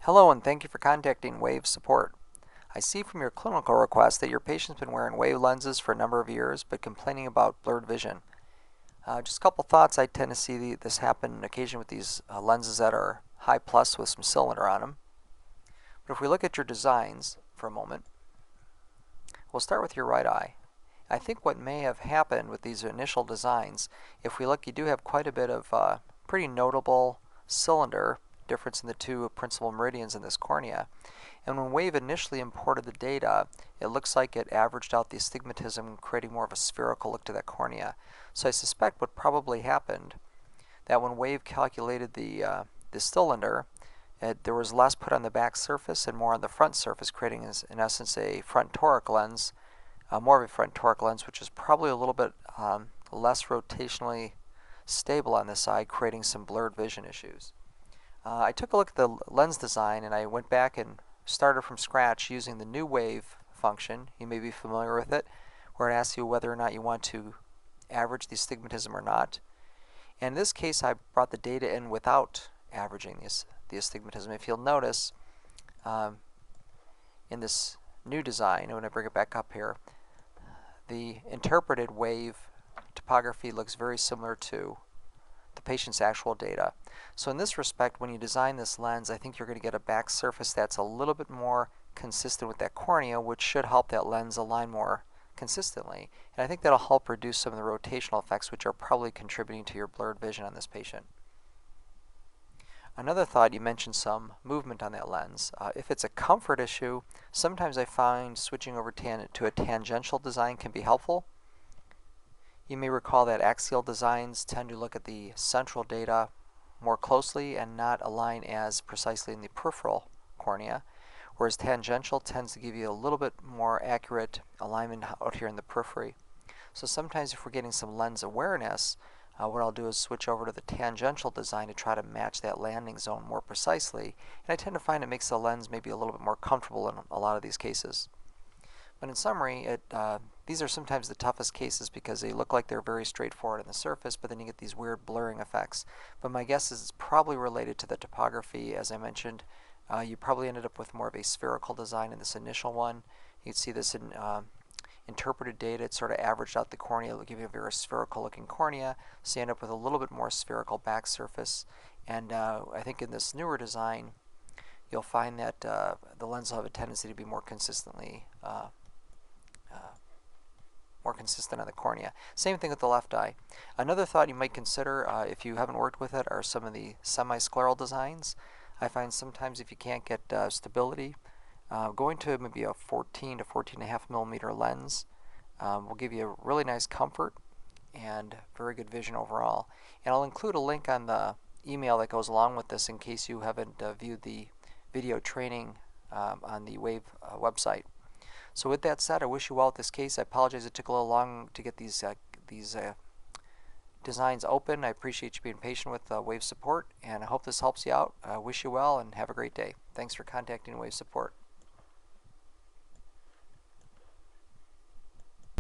Hello and thank you for contacting Wave Support. I see from your clinical request that your patient's been wearing Wave lenses for a number of years but complaining about blurred vision. Just a couple thoughts. I tend to see this happen occasionally with these lenses that are high plus with some cylinder on them. But if we look at your designs for a moment, we'll start with your right eye. I think what may have happened with these initial designs, if we look, you do have quite a bit of pretty notable cylinder difference in the two principal meridians in this cornea. And when Wave initially imported the data, it looks like it averaged out the astigmatism, creating more of a spherical look to that cornea. So I suspect what probably happened, that when Wave calculated the cylinder, there was less put on the back surface and more on the front surface, creating, in essence, a front toric lens, more of a front toric lens, which is probably a little bit less rotationally stable on this side, creating some blurred vision issues. I took a look at the lens design and I went back and started from scratch using the new Wave function. You may be familiar with it, where it asks you whether or not you want to average the astigmatism or not. And in this case, I brought the data in without averaging the astigmatism. If you'll notice, in this new design, when I bring it back up here, the interpreted Wave topography looks very similar to the patient's actual data. So in this respect, when you design this lens, I think you're going to get a back surface that's a little bit more consistent with that cornea, which should help that lens align more consistently. And I think that'll help reduce some of the rotational effects, which are probably contributing to your blurred vision on this patient. Another thought, you mentioned some movement on that lens. If it's a comfort issue, sometimes I find switching over to a tangential design can be helpful. You may recall that axial designs tend to look at the central data more closely and not align as precisely in the peripheral cornea, whereas tangential tends to give you a little bit more accurate alignment out here in the periphery. So sometimes if we're getting some lens awareness, what I'll do is switch over to the tangential design to try to match that landing zone more precisely, and I tend to find it makes the lens maybe a little bit more comfortable in a lot of these cases. But in summary, these are sometimes the toughest cases because they look like they're very straightforward on the surface, but then you get these weird blurring effects. But my guess is it's probably related to the topography. As I mentioned, you probably ended up with more of a spherical design in this initial one. You can see this in interpreted data. It sort of averaged out the cornea. It'll give you a very spherical looking cornea, so you end up with a little bit more spherical back surface. And I think in this newer design, you'll find that the lens will have a tendency to be more consistently more consistent on the cornea. Same thing with the left eye. Another thought you might consider, if you haven't worked with it, are some of the semi-scleral designs. I find sometimes if you can't get stability, going to maybe a 14 to 14.5 millimeter lens will give you a really nice comfort and very good vision overall. And I'll include a link on the email that goes along with this in case you haven't viewed the video training on the Wave website. So with that said, I wish you well with this case. I apologize it took a little long to get these designs open. I appreciate you being patient with Wave Support, and I hope this helps you out. I wish you well and have a great day. Thanks for contacting Wave Support.